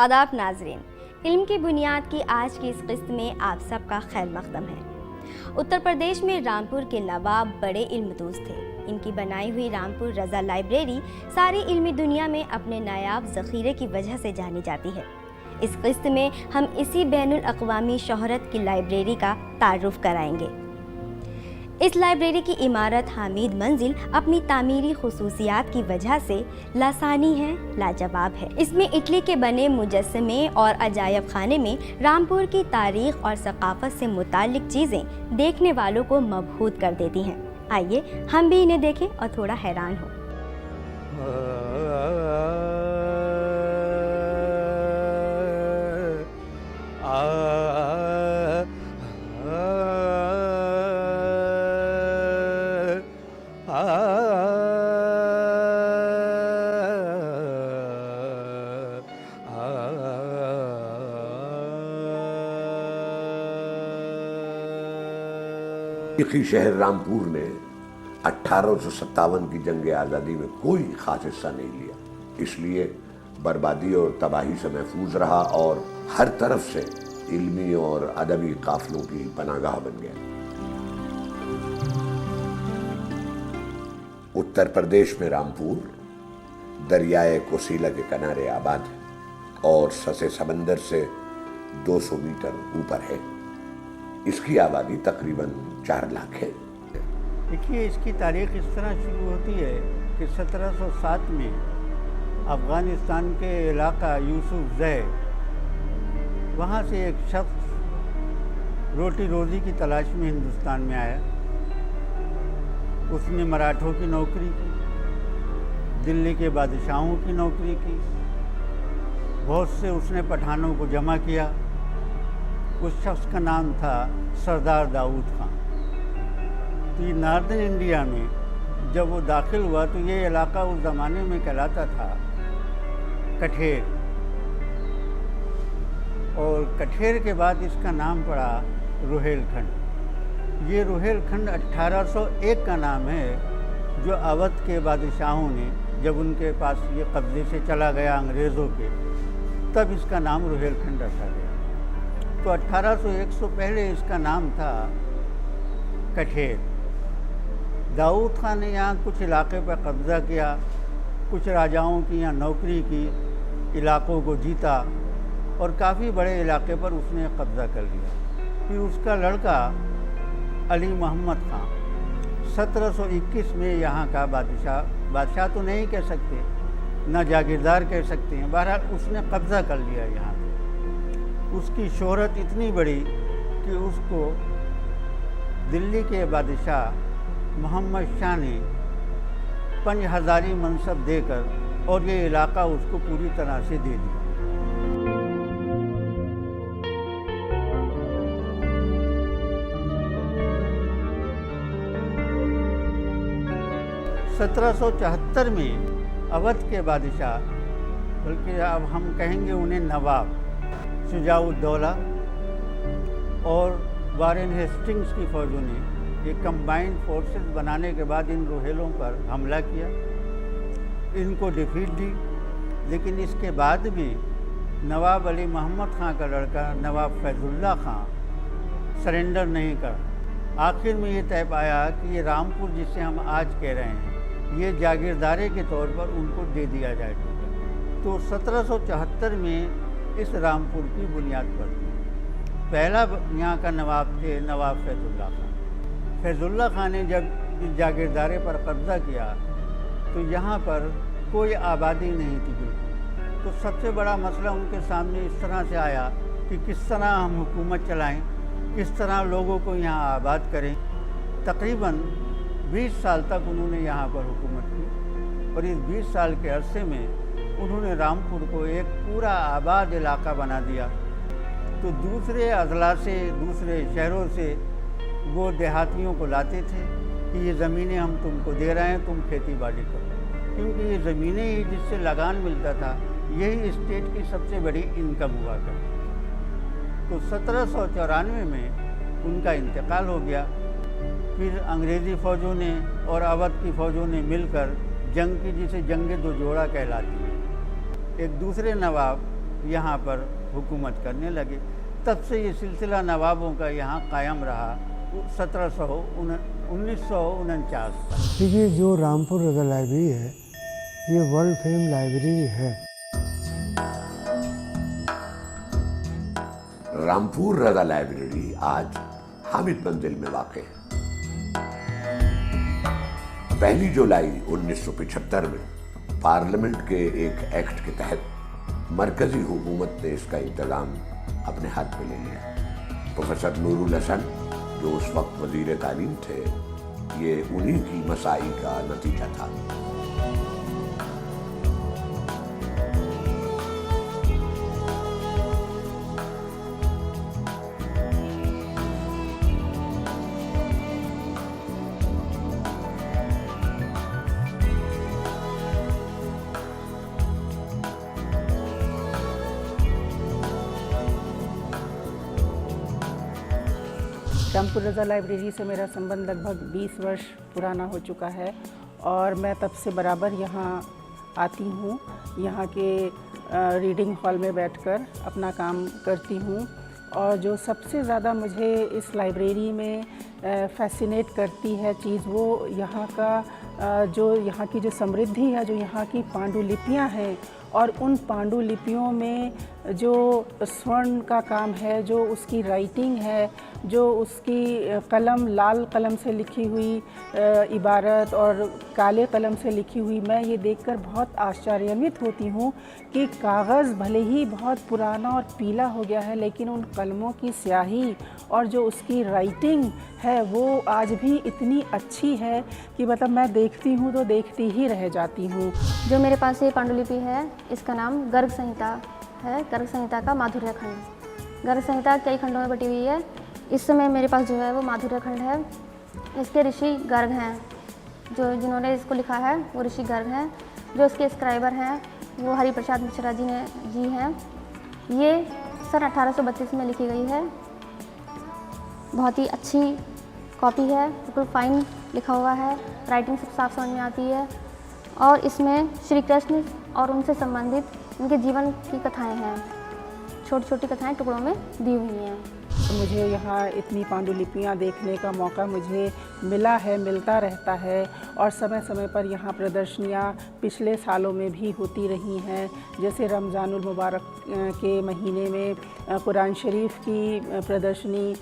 आदाब नाजरीन, इल्म की बुनियाद की आज की इस किस्त में आप सबका खैर मकदम है। उत्तर प्रदेश में रामपुर के नवाब बड़े इल्मदूज थे। इनकी बनाई हुई रामपुर रज़ा लाइब्रेरी सारी इल्मी दुनिया में अपने नायाब ज़ख़ीरे की वजह से जानी जाती है। इस किस्त में हम इसी बैनुल अक़वामी शोहरत की लाइब्रेरी का तारुफ़ कराएंगे। इस लाइब्रेरी की इमारत हामिद मंजिल अपनी तामीरी खुसूसियात की वजह से लासानी है, लाजवाब है। इसमें इटली के बने मुजस्समे और अजायब खाने में रामपुर की तारीख़ और सकाफ़त से मुताल्लिक़ चीज़ें देखने वालों को मबहूत कर देती हैं। आइए हम भी इन्हें देखें और थोड़ा हैरान हो। तारीखी शहर रामपुर ने 1857 की जंग आज़ादी में कोई खास हिस्सा नहीं लिया, इसलिए बर्बादी और तबाही से महफूज रहा और हर तरफ से इल्मी और अदबी काफिलों की पनागाह बन गया। उत्तर प्रदेश में रामपुर दरियाए कोसीला के किनारे आबाद है और ससे समंदर से 200 मीटर ऊपर है। इसकी आबादी तकरीबन 4 लाख है। देखिए, इसकी तारीख़ इस तरह शुरू होती है कि 1707 में अफ़गानिस्तान के इलाका यूसुफ ज़ै, वहाँ से एक शख्स रोटी रोज़ी की तलाश में हिंदुस्तान में आया। उसने मराठों की नौकरी की, दिल्ली के बादशाहों की नौकरी की, बहुत से उसने पठानों को जमा किया। उस शख्स का नाम था सरदार दाऊद खान। तो ये नॉर्दर्न इंडिया में जब वो दाखिल हुआ तो ये इलाका उस ज़माने में कहलाता था कठेर, और कठेर के बाद इसका नाम पड़ा रोहेलखंड। ये रोहेलखंड 1801 का नाम है, जो अवध के बादशाहों ने जब उनके पास ये कब्ज़े से चला गया अंग्रेज़ों के, तब इसका नाम रोहेलखंड रखा गया। तो 1801 से पहले इसका नाम था कठेर। दाऊद खान ने यहाँ कुछ इलाके पर कब्ज़ा किया, कुछ राजाओं की यहाँ नौकरी की, इलाकों को जीता और काफ़ी बड़े इलाके पर उसने कब्ज़ा कर लिया। फिर उसका लड़का अली मोहम्मद खान 1721 में यहाँ का बादशाह तो नहीं कह सकते, ना जागीरदार कह सकते हैं, बहरहाल उसने कब्ज़ा कर लिया यहाँ। उसकी शोहरत इतनी बड़ी कि उसको दिल्ली के बादशाह मोहम्मद शाह ने 5000 मनसब देकर और ये इलाका उसको पूरी तरह से दे दिया। (1774) में अवध के बादशाह, बल्कि अब हम कहेंगे उन्हें नवाब शुजाउद्दौला और वारेन हेस्टिंग्स की फ़ौजों ने एक कंबाइंड फोर्सेस बनाने के बाद इन रोहेलों पर हमला किया, इनको डिफीट दी। लेकिन इसके बाद भी नवाब अली मोहम्मद खां का लड़का नवाब फैजुल्ला खां सरेंडर नहीं करा। आखिर में ये तय पाया कि ये रामपुर जिसे हम आज कह रहे हैं, ये जागीरदारे के तौर पर उनको दे दिया जाएगा। तो 1774 में इस रामपुर की बुनियाद पड़ी। पहला यहाँ का नवाब थे नवाब फैजुल्ला खान। फैजुल्ला खान ने जब इस जागीरदारे पर कब्ज़ा किया तो यहाँ पर कोई आबादी नहीं थी बिल्कुल। तो सबसे बड़ा मसला उनके सामने इस तरह से आया कि किस तरह हम हुकूमत चलाएं, किस तरह लोगों को यहाँ आबाद करें। तकरीबन 20 साल तक उन्होंने यहाँ पर हुकूमत की और इस 20 साल के अरसे में उन्होंने रामपुर को एक पूरा आबाद इलाका बना दिया। तो दूसरे अजला से, दूसरे शहरों से वो देहातियों को लाते थे कि ये ज़मीनें हम तुमको दे रहे हैं, तुम खेती बाड़ी करो, क्योंकि ये ज़मीनें ही जिससे लगान मिलता था, यही स्टेट की सबसे बड़ी इनकम हुआ करती थी। तो 1794 में उनका इंतकाल हो गया। फिर अंग्रेज़ी फ़ौजों ने और अवध की फ़ौजों ने मिलकर जंग की, जिसे जंग दो जोड़ा कहलाती है, एक दूसरे नवाब यहाँ पर हुकूमत करने लगे। तब से ये सिलसिला नवाबों का यहाँ कायम रहा 1949 तक। देखिए, जो रामपुर रज़ा लाइब्रेरी है ये वर्ल्ड फेम लाइब्रेरी है। रामपुर रज़ा लाइब्रेरी आज हामिद मंजिल में वाक़ है। 1 जुलाई 1975 में पार्लियामेंट के एक एक्ट के तहत मरकजी हुकूमत ने इसका इंतजाम अपने हाथ में ले लिया। प्रोफेसर नूरुल हसन जो उस वक्त वजीर तालीम थे, ये उन्हीं की मसाई का नतीजा था। रामपुर रज़ा लाइब्रेरी से मेरा संबंध लगभग 20 वर्ष पुराना हो चुका है और मैं तब से बराबर यहाँ आती हूँ। यहाँ के रीडिंग हॉल में बैठकर अपना काम करती हूँ और जो सबसे ज़्यादा मुझे इस लाइब्रेरी में फैसिनेट करती है चीज़, वो यहाँ का जो यहाँ की जो समृद्धि है, जो यहाँ की पांडुलिपियाँ हैं और उन पांडुलिपियों में जो स्वर्ण का काम है, जो उसकी राइटिंग है, जो उसकी कलम लाल कलम से लिखी हुई इबारत और काले कलम से लिखी हुई, मैं ये देखकर बहुत आश्चर्यान्वित होती हूँ कि कागज़ भले ही बहुत पुराना और पीला हो गया है, लेकिन उन कलमों की स्याही और जो उसकी राइटिंग है वो आज भी इतनी अच्छी है कि मतलब मैं देखती हूँ तो देखती ही रह जाती हूँ। जो मेरे पास ये पांडुलिपि है, इसका नाम गर्ग संहिता है। गर्ग संहिता का माधुर्य खंड। गर्ग संहिता कई खंडों में बटी हुई है। इस समय मेरे पास जो है वो माधुर्य खंड है। इसके ऋषि गर्ग हैं, जो जिन्होंने इसको लिखा है वो ऋषि गर्ग हैं। जो इसके स्क्राइबर हैं वो हरिप्रसाद मिश्रा जी हैं। ये सन 1832 में लिखी गई है। बहुत ही अच्छी कॉपी है, बिल्कुल फाइन लिखा हुआ है, राइटिंग सब साफ समझ में आती है और इसमें श्री कृष्ण और उनसे संबंधित उनके जीवन की कथाएं हैं। छोटी छोटी कथाएं टुकड़ों में दी हुई हैं। मुझे यहाँ इतनी पांडुलिपियाँ देखने का मौका मुझे मिला है, मिलता रहता है और समय समय पर यहाँ प्रदर्शनियाँ पिछले सालों में भी होती रही हैं। जैसे रमज़ानुल मुबारक के महीने में कुरान शरीफ की प्रदर्शनी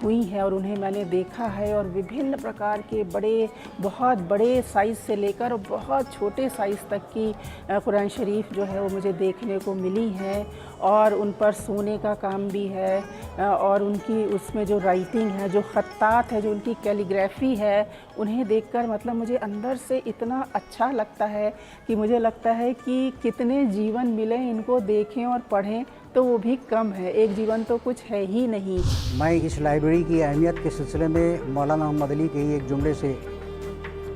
हुई है और उन्हें मैंने देखा है और विभिन्न प्रकार के बहुत बड़े साइज़ से लेकर और बहुत छोटे साइज़ तक की कुरान शरीफ जो है वो मुझे देखने को मिली है और उन पर सोने का काम भी है और उनकी उसमें जो राइटिंग है, जो ख़त्तात है, जो उनकी कैलीग्राफी है, उन्हें देखकर मतलब मुझे अंदर से इतना अच्छा लगता है कि मुझे लगता है कि कितने जीवन मिले इनको देखें और पढ़ें तो वो भी कम है। एक जीवन तो कुछ है ही नहीं। मैं इस लाइब्रेरी की अहमियत के सिलसिले में मौलाना मोहम्मद अली के ही एक जुमले से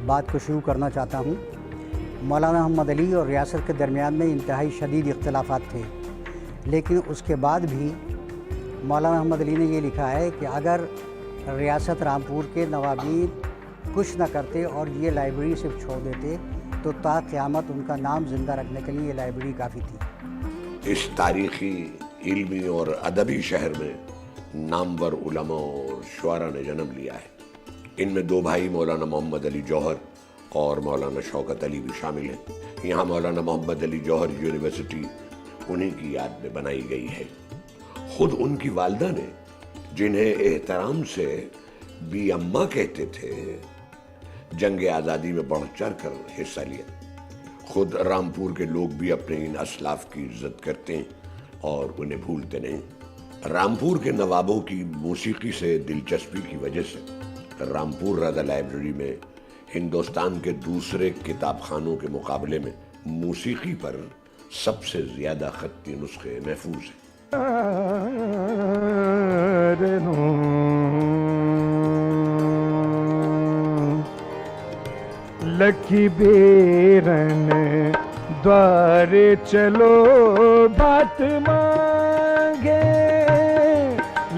बात को शुरू करना चाहता हूँ। मौलाना मोहम्मद अली और रियासत के दरमियान में इंतहाई शदीद इख्तिलाफ़ात थे, लेकिन उसके बाद भी मौलाना मोहम्मद अली ने ये लिखा है कि अगर रियासत रामपुर के नवाबीन कुछ न करते और ये लाइब्रेरी सिर्फ छोड़ देते तो ता क़यामत उनका नाम ज़िंदा रखने के लिए ये लाइब्रेरी काफ़ी थी। इस तारीखी, इल्मी और अदबी शहर में नामवर उलमा और शुआरा ने जन्म लिया है। इनमें 2 भाई मौलाना मोहम्मद अली जौहर और मौलाना शौकत अली भी शामिल हैं। यहाँ मौलाना मोहम्मद अली जौहर यूनिवर्सिटी उन्हीं की याद में बनाई गई है। खुद उनकी वालदा ने, जिन्हें एहतराम से बी अम्मा कहते थे, जंग आज़ादी में बढ़ चढ़ कर हिस्सा लिया। खुद रामपुर के लोग भी अपने इन असलाफ की इज्जत करते हैं और उन्हें भूलते नहीं। रामपुर के नवाबों की मौसीकी से दिलचस्पी की वजह से रामपुर रज़ा लाइब्रेरी में हिंदुस्तान के दूसरे किताबखानों के मुकाबले में मौसीकी पर सबसे ज़्यादा खत्ती नुस्खे महफूज हैं। लखी बेरन द्वारे चलो बात मांगे,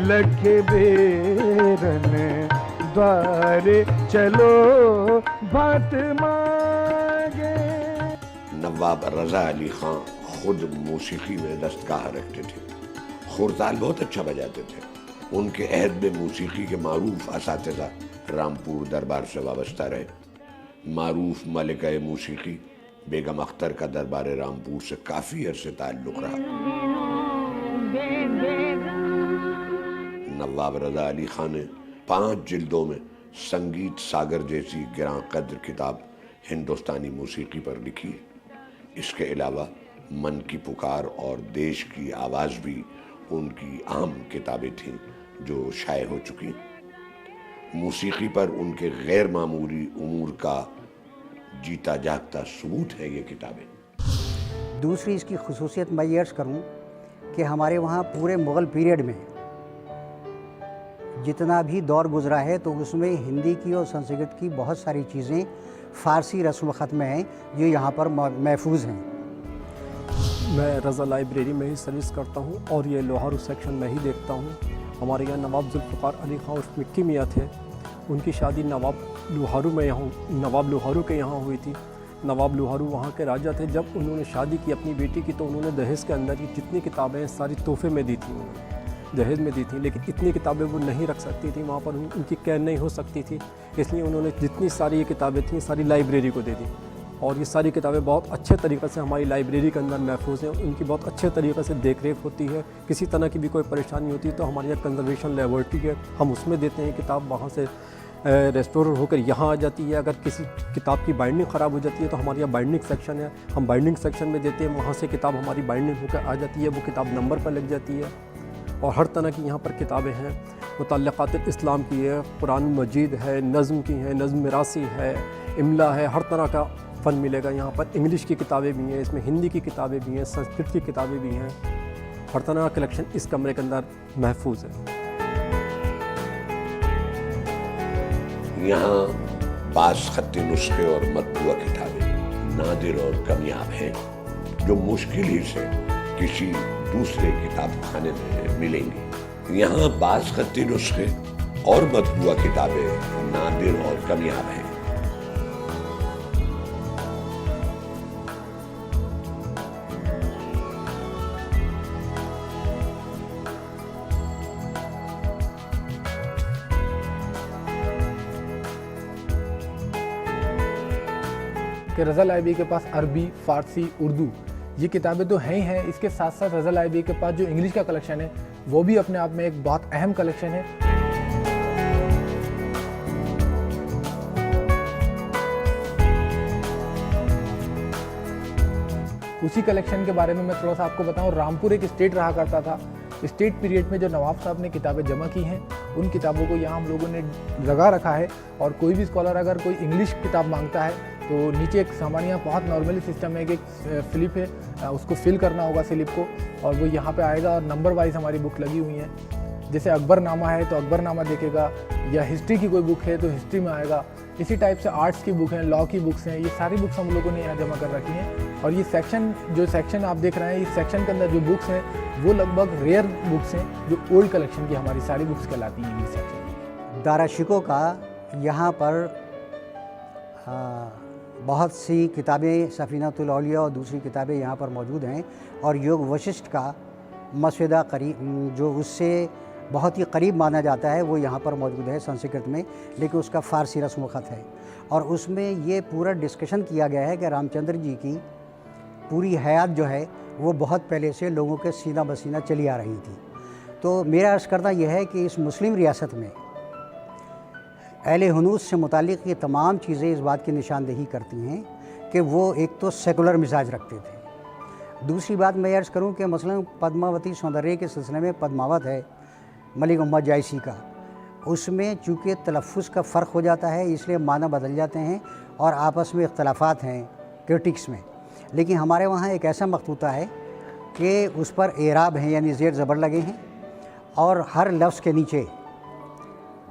लखी बेरन द्वारे चलो बात मांगे। नवाब रज़ा अली खां खुद मौसीकी में दस्तगाह रखते थे। खुरताल बहुत अच्छा बजाते थे। उनके अहद में मौसीकी के मारूफ असातिज़ा रामपुर दरबार से वाबस्ता रहे। मारूफ मलिका मौसीकी बेगम अख्तर का दरबार रामपुर से काफ़ी अरसे ताल्लुक़ रहा। नवाब रज़ा अली खान ने 5 जिल्दों में संगीत सागर जैसी गिरां कद्र किताब हिंदुस्तानी मौसीकी पर लिखी। इसके अलावा मन की पुकार और देश की आवाज़ भी उनकी अहम किताबें थीं जो शाये हो चुकी। मौसीकी पर उनके गैर मामूली उमूर का जीता जागता सबूत है ये किताबें। दूसरी इसकी खुसूसियत मैं ये अर्ज़ करूँ कि हमारे वहाँ पूरे मुग़ल पीरियड में जितना भी दौर गुज़रा है तो उसमें हिंदी की और संस्कृत की बहुत सारी चीज़ें फ़ारसी रस्म ख़त में हैं जो यहाँ पर महफूज हैं। मैं रज़ा लाइब्रेरी में ही सर्विस करता हूँ और ये लोहारू सेक्शन में ही देखता हूँ। हमारे यहाँ नवाब ज़ुल्फ़िकार अली ख़ान उर्फ़ मिक्की मियाँ थे। उनकी शादी नवाब लोहारू के यहाँ हुई थी। नवाब लोहारू वहाँ के राजा थे। जब उन्होंने शादी की अपनी बेटी की तो उन्होंने दहेज के अंदर ही जितनी किताबें हैं सारी तोहफे में दी थी, उन्होंने दहेज में दी थी। लेकिन इतनी किताबें वो नहीं रख सकती थी, वहाँ पर उनकी कैद नहीं हो सकती थी, इसलिए उन्होंने जितनी सारी ये किताबें थीं सारी लाइब्रेरी को दे दी। और ये सारी किताबें बहुत अच्छे तरीक़े से हमारी लाइब्रेरी के अंदर महफूज हैं। इनकी बहुत अच्छे तरीक़े से देख रेख होती है। किसी तरह की भी कोई परेशानी होती है तो हमारे यहाँ कंजर्वेशन लेबोरेटरी है, हम उसमें देते हैं किताब, वहाँ से रेस्टोर होकर यहाँ आ जाती है। अगर किसी किताब की बाइंडिंग ख़राब हो जाती है तो हमारे यहाँ बाइंडिंग सेक्शन है, हम बाइंडिंग सेक्शन में देते हैं, वहाँ से किताब हमारी बाइंडिंग होकर आ जाती है, वो किताब नंबर पर लग जाती है। और हर तरह की यहाँ पर किताबें हैं, मुतल्लिक़ात इस्लाम की है, कुरान मजीद है, नज़्म की है, नज़्म मिरासी है, इमला है, हर तरह का फ़न मिलेगा यहाँ पर। इंग्लिश की किताबें भी हैं, इसमें हिंदी की किताबें भी हैं, संस्कृत की किताबें भी हैं। हर तरह का कलेक्शन इस कमरे के अंदर महफूज है। यहाँ बास खत्ती नुस्खे और मतबूआ किताबें नादिर और कामयाब हैं जो मुश्किल ही से किसी दूसरे किताब खाने में मिलेंगी। यहाँ बास खत्ती नुस्खे और मतबूआ किताबें नादिर और कामयाब हैं। कि रज़ा लाइब्रेरी के पास अरबी, फ़ारसी, उर्दू ये किताबें तो हैं ही हैं, इसके साथ साथ रज़ा लाइब्रेरी के पास जो इंग्लिश का कलेक्शन है वो भी अपने आप में एक बहुत अहम कलेक्शन है। उसी कलेक्शन के बारे में मैं थोड़ा सा आपको बताऊं। रामपुर एक स्टेट रहा करता था। स्टेट पीरियड में जो नवाब साहब ने किताबें जमा की हैं उन किताबों को यहाँ हम लोगों ने लगा रखा है। और कोई भी स्कॉलर अगर कोई इंग्लिश किताब मांगता है तो नीचे एक हमारे यहाँ बहुत नॉर्मली सिस्टम है कि एक स्लिप है, उसको फिल करना होगा स्लिप को, और वो यहाँ पे आएगा और नंबर वाइज हमारी बुक लगी हुई हैं। जैसे अकबरनामा है तो अकबरनामा देखेगा, या हिस्ट्री की कोई बुक है तो हिस्ट्री में आएगा। इसी टाइप से आर्ट्स की बुक हैं, लॉ की बुक्स हैं, ये सारी बुक्स हम लोगों ने यहाँ जमा कर रखी हैं। और ये सेक्शन आप देख रहे हैं, इस सेक्शन के अंदर जो बुक्स हैं वो लगभग रेयर बुक्स हैं जो ओल्ड कलेक्शन की हमारी सारी बुक्स कहलाती हैं। ये सेक्शन दारा शिको का यहाँ पर बहुत सी किताबें सफ़ीनतुल औलिया और दूसरी किताबें यहाँ पर मौजूद हैं। और योग वशिष्ठ का मसविदा करीब जो उससे बहुत ही करीब माना जाता है वो यहाँ पर मौजूद है संस्कृत में, लेकिन उसका फ़ारसी रस्म ख़त है। और उसमें ये पूरा डिस्कशन किया गया है कि रामचंद्र जी की पूरी हयात जो है वो बहुत पहले से लोगों के सीना बसीना चली आ रही थी। तो मेरा अर्ज़ करना यह है कि इस मुस्लिम रियासत में अहले हुनूस से मुतालिक ये तमाम चीज़ें इस बात की निशानदेही करती हैं कि वो एक तो सेकुलर मिजाज रखते थे। दूसरी बात मैं अर्ज़ करूं कि मसलन पद्मावती सौंदर्य के सिलसिले में पद्मावत है मलिक मोहम्मद जायसी का, उसमें चूँकि तलफ़्फ़ुज़ का फ़र्क हो जाता है इसलिए माना बदल जाते हैं और आपस में इख्तलाफात हैं क्रिटिक्स में। लेकिन हमारे वहाँ एक ऐसा मखतूता है कि उस पर एराब हैं यानी ज़ेर ज़बर लगे हैं और हर लफ्ज़ के नीचे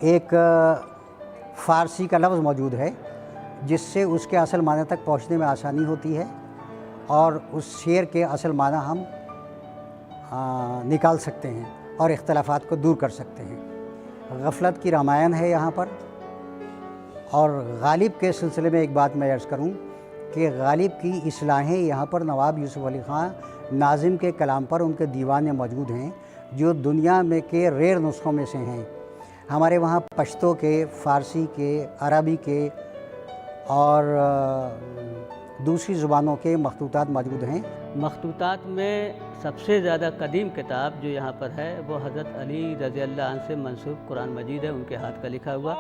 एक फ़ारसी का लफ्ज़ मौजूद है जिससे उसके असल माने तक पहुँचने में आसानी होती है और उस शेर के असल माना हम निकाल सकते हैं और इख्तलाफात को दूर कर सकते हैं। गफलत की रामायण है यहाँ पर। और गालिब के सिलसिले में एक बात मैं अर्ज़ करूँ कि गालिब की इस्लाहें यहाँ पर नवाब यूसुफ़ अली ख़ान नाज़िम के कलाम पर उनके दीवाने मौजूद हैं जो दुनिया में के रेयर नुस्खों में से हैं। हमारे वहाँ पश्तो के, फ़ारसी के, अरबी के और दूसरी ज़ुबानों के मखतूतात मौजूद हैं। मखतूतात में सबसे ज़्यादा कदीम किताब जो यहाँ पर है वो हज़रत अली रज़ी अल्लाह अन्हु से मंसूब कुरान मजीद है, उनके हाथ का लिखा हुआ।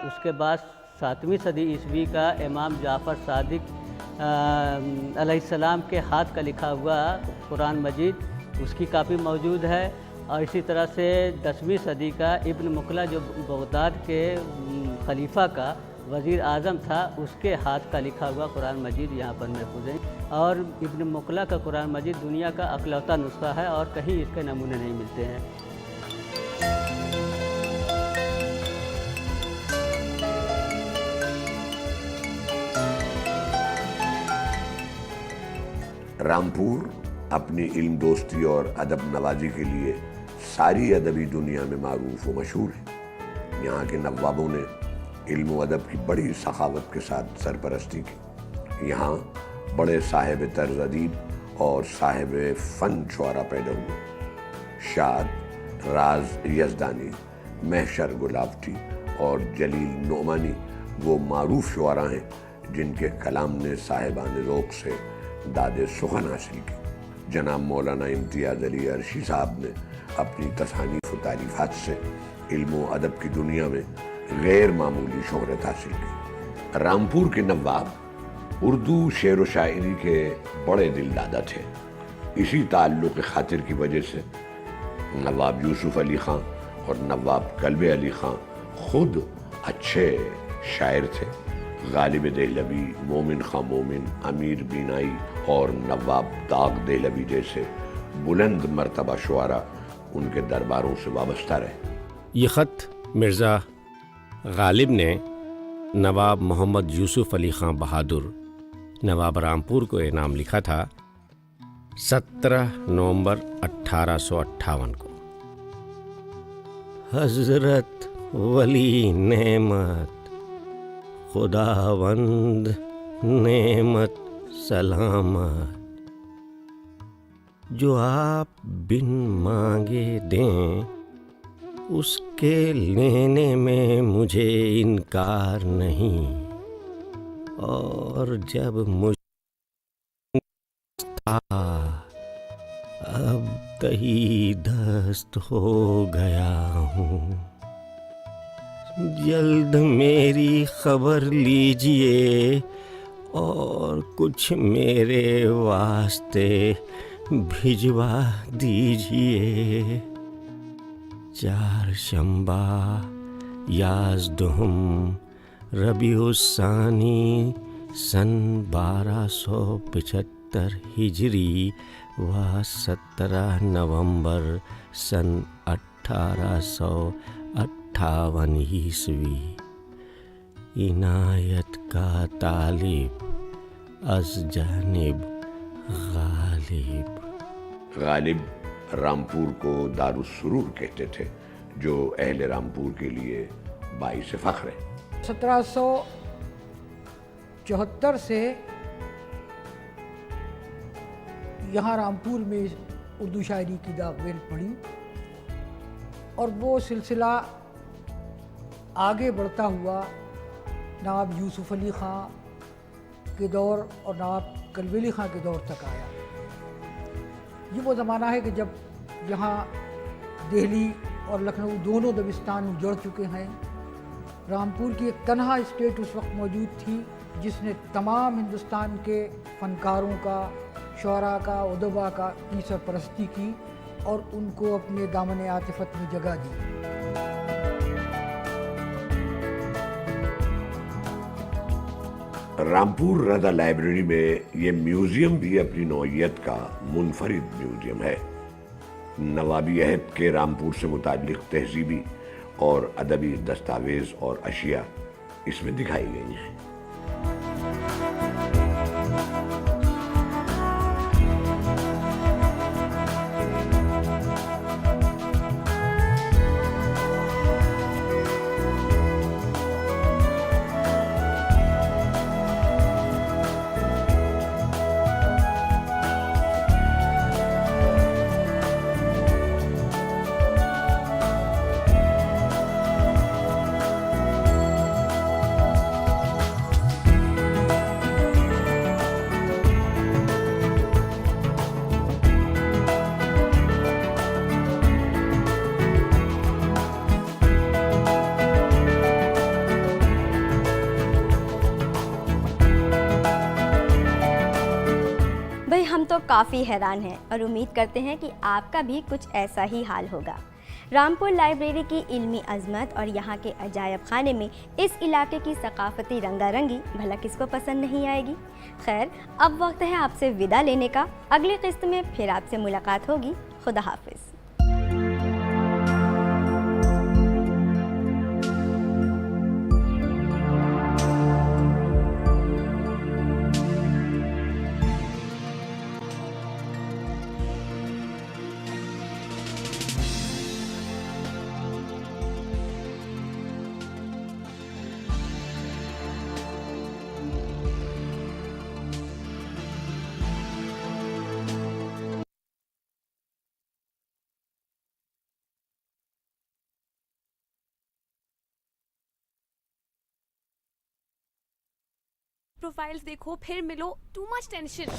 उसके बाद 7वीं सदी ईस्वी का इमाम जाफ़र सादिक अलैहिस्सलाम के हाथ का लिखा हुआ कुरान मजीद, उसकी कापी मौजूद है। और इसी तरह से 10वीं सदी का इब्न मुकला जो बगदाद के खलीफा का वज़ीर आज़म था, उसके हाथ का लिखा हुआ कुरान मजीद यहाँ पर महफूज है। और इब्न मुकला का कुरान मजीद दुनिया का अकलौता नुस्खा है और कहीं इसके नमूने नहीं मिलते हैं। रामपुर अपनी इल्म दोस्ती और अदब नवाजी के लिए सारी अदबी दुनिया में मारूफ व मशहूर है। यहाँ के नवाबों ने इल्म व अदब की बड़ी सखावत के साथ सरपरस्ती की। यहाँ बड़े साहिब तर्ज अदीब और साहिब फ़न शुअरा पैदा हुए। शाद, राज यज़दानी, महशर गुलावटी और जलील नोमानी वो मारूफ शुअरा हैं जिनके कलाम ने साहिबान ज़ौक़ से दादे सुखन हासिल की। जनाब मौलाना इम्तियाज़ अली अरशी साहब ने अपनी तसानीफ़ व तारीफ़ात से इल्म व अदब की दुनिया में गैर मामूली शोहरत हासिल की। रामपुर के नवाब उर्दू शेर व शायरी के बड़े दिलदादा थे। इसी ताल्लुक़ खातिर की वजह से नवाब यूसुफ अली ख़ां और नवाब कल्बे अली ख़ां खुद अच्छे शायर थे। गालिब देहलवी, मोमिन ख़ां मोमिन, अमीर बीनाई और नवाब दाग देहलवी जैसे बुलंद मर्तबा शुआरा उनके दरबारों से वाबस्ता रहे। ये ख़त मिर्ज़ा गालिब ने नवाब मोहम्मद यूसुफ अली ख़ां बहादुर नवाब रामपुर को इनाम लिखा था 17 नवंबर 1858 को। हज़रत वली नेमत खुदावंद नेमत सलामत, जो आप बिन मांगे दें उसके लेने में मुझे इनकार नहीं। और जब मुझे अब तही दस्त हो गया हूँ, जल्द मेरी खबर लीजिए और कुछ मेरे वास्ते भिजवा दीजिए। 4 शंबा याज़दुहुम रबीउस्सानी सन 1275 हिजरी व 17 नवंबर सन 1858 ईस्वी। इनायत का तालिब अज़ जानिब गालिब। गालिब रामपुर को दारुस्सुरूर कहते थे, जो अहले रामपुर के लिए बाइस फ़ख्र है। 1774 से यहाँ रामपुर में उर्दू शायरी की दावेल पड़ी और वो सिलसिला आगे बढ़ता हुआ नवाब यूसुफ अली ख़ां के दौर और नवाब कल्बे अली ख़ां के दौर तक आया। ये वो ज़माना है कि जब यहाँ दिल्ली और लखनऊ दोनों दबिस्तान जुड़ चुके हैं। रामपुर की एक तन्हा स्टेट उस वक्त मौजूद थी जिसने तमाम हिंदुस्तान के फ़नकारों का, शुअरा का, उदबा का की सरपरस्ती की और उनको अपने दामन आतिफ़त में जगह दी। रामपुर रज़ा लाइब्रेरी में ये म्यूज़ियम भी अपनी नौइयत का मुनफरिद म्यूज़ियम है। नवाबी अहद के रामपुर से मुताल्लिक़ तहज़ीबी और अदबी दस्तावेज़ और अशिया इसमें दिखाई गई हैं। लोग काफ़ी हैरान हैं और उम्मीद करते हैं कि आपका भी कुछ ऐसा ही हाल होगा। रामपुर लाइब्रेरी की इल्मी अजमत और यहाँ के अजायब खाने में इस इलाके की सकाफती रंगारंगी भला किसको पसंद नहीं आएगी। खैर, अब वक्त है आपसे विदा लेने का। अगली किस्त में फिर आपसे मुलाकात होगी। खुदा हाफिज़। प्रोफाइल्स देखो फिर मिलो, टू मच टेंशन।